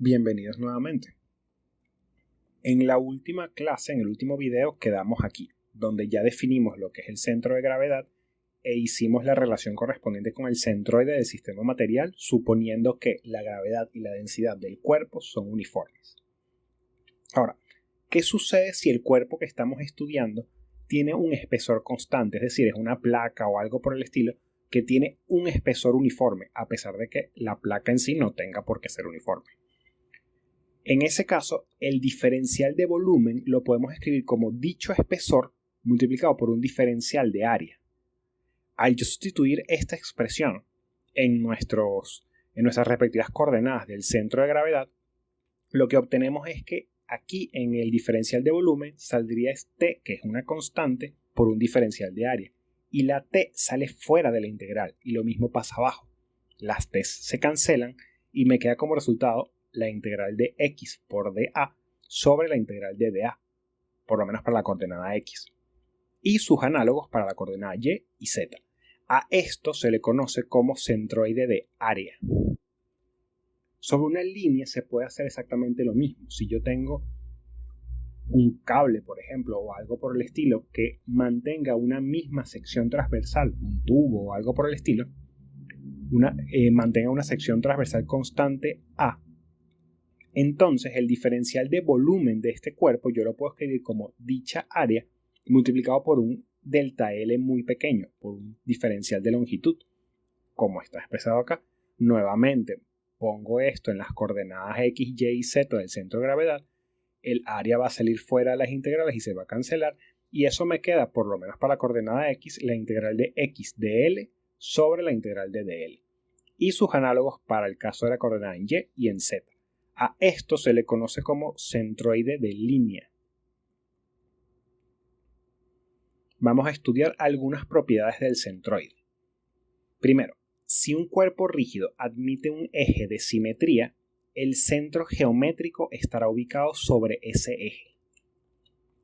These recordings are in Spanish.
Bienvenidos nuevamente. En la última clase, en el último video, quedamos aquí, donde ya definimos lo que es el centro de gravedad e hicimos la relación correspondiente con el centroide del sistema material, suponiendo que la gravedad y la densidad del cuerpo son uniformes. Ahora, ¿qué sucede si el cuerpo que estamos estudiando tiene un espesor constante? Es decir, es una placa o algo por el estilo que tiene un espesor uniforme, a pesar de que la placa en sí no tenga por qué ser uniforme. En ese caso, el diferencial de volumen lo podemos escribir como dicho espesor multiplicado por un diferencial de área. Al yo sustituir esta expresión en nuestras respectivas coordenadas del centro de gravedad, lo que obtenemos es que aquí en el diferencial de volumen saldría t, que es una constante, por un diferencial de área. Y la t sale fuera de la integral, y lo mismo pasa abajo. Las t se cancelan y me queda como resultado la integral de x por dA sobre la integral de dA, por lo menos para la coordenada x, y sus análogos para la coordenada y y z. A esto se le conoce como centroide de área. Sobre una línea se puede hacer exactamente lo mismo. Si yo tengo un cable, por ejemplo, o algo por el estilo que mantenga una misma sección transversal, un tubo o algo por el estilo, mantenga una sección transversal constante A, entonces el diferencial de volumen de este cuerpo yo lo puedo escribir como dicha área multiplicado por un delta L muy pequeño, por un diferencial de longitud, como está expresado acá. Nuevamente pongo esto en las coordenadas x, y y z del centro de gravedad, el área va a salir fuera de las integrales y se va a cancelar, y eso me queda, por lo menos para la coordenada x, la integral de x de L sobre la integral de dL, y sus análogos para el caso de la coordenada en y y en z. A esto se le conoce como centroide de línea. Vamos a estudiar algunas propiedades del centroide. Primero, si un cuerpo rígido admite un eje de simetría, el centro geométrico estará ubicado sobre ese eje.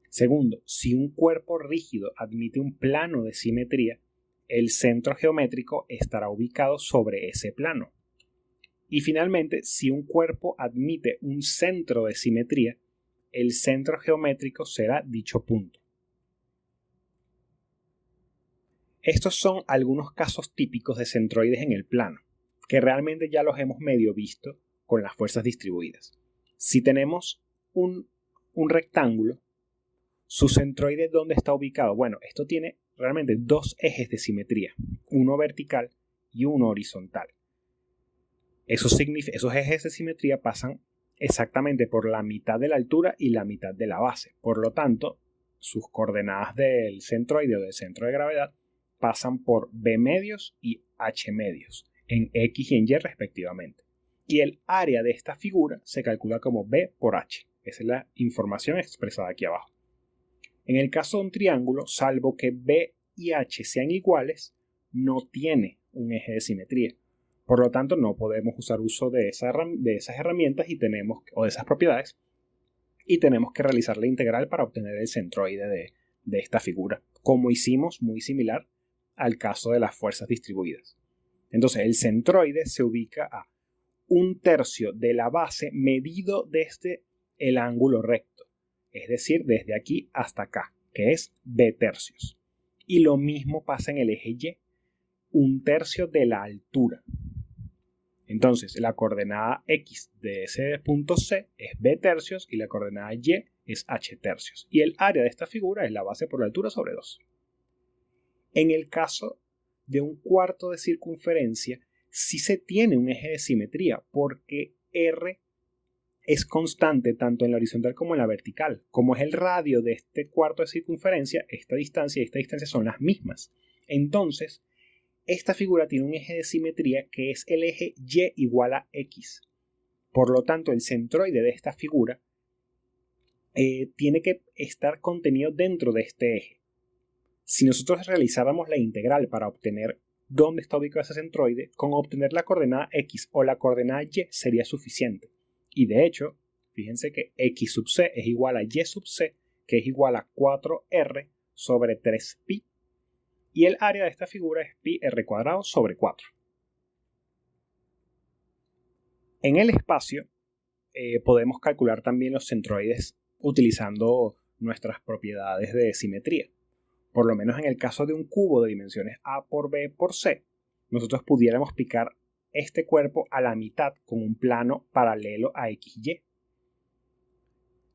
Segundo, si un cuerpo rígido admite un plano de simetría, el centro geométrico estará ubicado sobre ese plano. Y finalmente, si un cuerpo admite un centro de simetría, el centro geométrico será dicho punto. Estos son algunos casos típicos de centroides en el plano, que realmente ya los hemos medio visto con las fuerzas distribuidas. Si tenemos un rectángulo, su centroide, ¿dónde está ubicado? Bueno, esto tiene realmente dos ejes de simetría, uno vertical y uno horizontal. Esos ejes de simetría pasan exactamente por la mitad de la altura y la mitad de la base. Por lo tanto, sus coordenadas del centroide o del centro de gravedad pasan por B medios y H medios, en X y en Y respectivamente. Y el área de esta figura se calcula como B por H. Esa es la información expresada aquí abajo. En el caso de un triángulo, salvo que B y H sean iguales, no tiene un eje de simetría. Por lo tanto, no podemos usar uso de esas herramientas o de esas propiedades, y tenemos que realizar la integral para obtener el centroide de esta figura, como hicimos muy similar al caso de las fuerzas distribuidas. Entonces, el centroide se ubica a 1/3 de la base medido desde el ángulo recto, es decir, desde aquí hasta acá, que es B tercios. Y lo mismo pasa en el eje Y, 1/3 de la altura. Entonces, la coordenada x de ese punto C es B tercios y la coordenada Y es H tercios. Y el área de esta figura es la base por la altura sobre 2. En el caso de un cuarto de circunferencia, sí se tiene un eje de simetría porque R es constante tanto en la horizontal como en la vertical. Como es el radio de este cuarto de circunferencia, esta distancia y esta distancia son las mismas. Entonces, esta figura tiene un eje de simetría que es el eje Y igual a X. Por lo tanto, el centroide de esta figura tiene que estar contenido dentro de este eje. Si nosotros realizáramos la integral para obtener dónde está ubicado ese centroide, con obtener la coordenada X o la coordenada Y sería suficiente. Y de hecho, fíjense que X sub C es igual a Y sub C, que es igual a 4R sobre 3pi. Y el área de esta figura es pi r cuadrado sobre 4. En el espacio, podemos calcular también los centroides utilizando nuestras propiedades de simetría. Por lo menos en el caso de un cubo de dimensiones A por B por C, nosotros pudiéramos picar este cuerpo a la mitad con un plano paralelo a XY.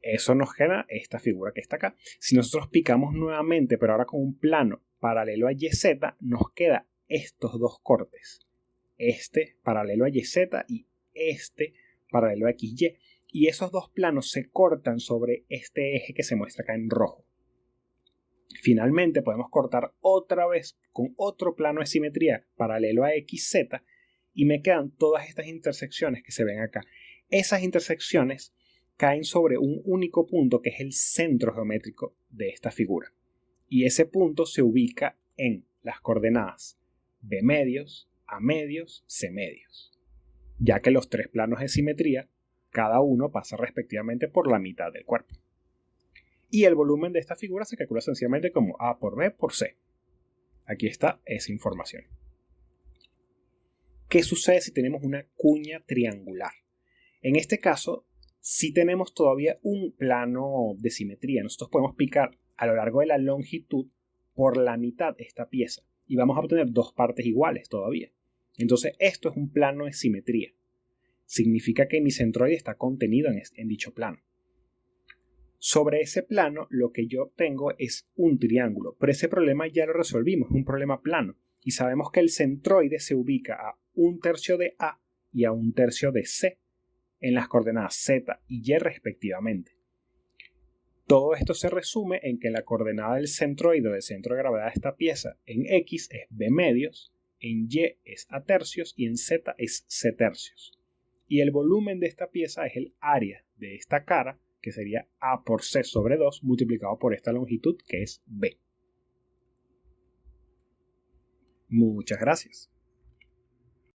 Eso nos genera esta figura que está acá. Si nosotros picamos nuevamente, pero ahora con un plano paralelo a YZ, nos queda estos dos cortes. Este paralelo a YZ y este paralelo a XY. Y esos dos planos se cortan sobre este eje que se muestra acá en rojo. Finalmente podemos cortar otra vez con otro plano de simetría paralelo a XZ y me quedan todas estas intersecciones que se ven acá. Esas intersecciones caen sobre un único punto que es el centro geométrico de esta figura. Y ese punto se ubica en las coordenadas B medios, A medios, C medios. Ya que los tres planos de simetría, cada uno pasa respectivamente por la mitad del cuerpo. Y el volumen de esta figura se calcula sencillamente como A por B por C. Aquí está esa información. ¿Qué sucede si tenemos una cuña triangular? En este caso, si tenemos todavía un plano de simetría, nosotros podemos picar a lo largo de la longitud por la mitad esta pieza y vamos a obtener dos partes iguales todavía. Entonces esto es un plano de simetría. Significa que mi centroide está contenido en dicho plano. Sobre ese plano lo que yo obtengo es un triángulo, pero ese problema ya lo resolvimos, es un problema plano y sabemos que el centroide se ubica a 1/3 de A y a 1/3 de C en las coordenadas Z y Y respectivamente. Todo esto se resume en que la coordenada del centroide del centro de gravedad de esta pieza en X es B medios, en Y es A tercios y en Z es C tercios. Y el volumen de esta pieza es el área de esta cara, que sería A por C sobre 2 multiplicado por esta longitud que es B. Muchas gracias.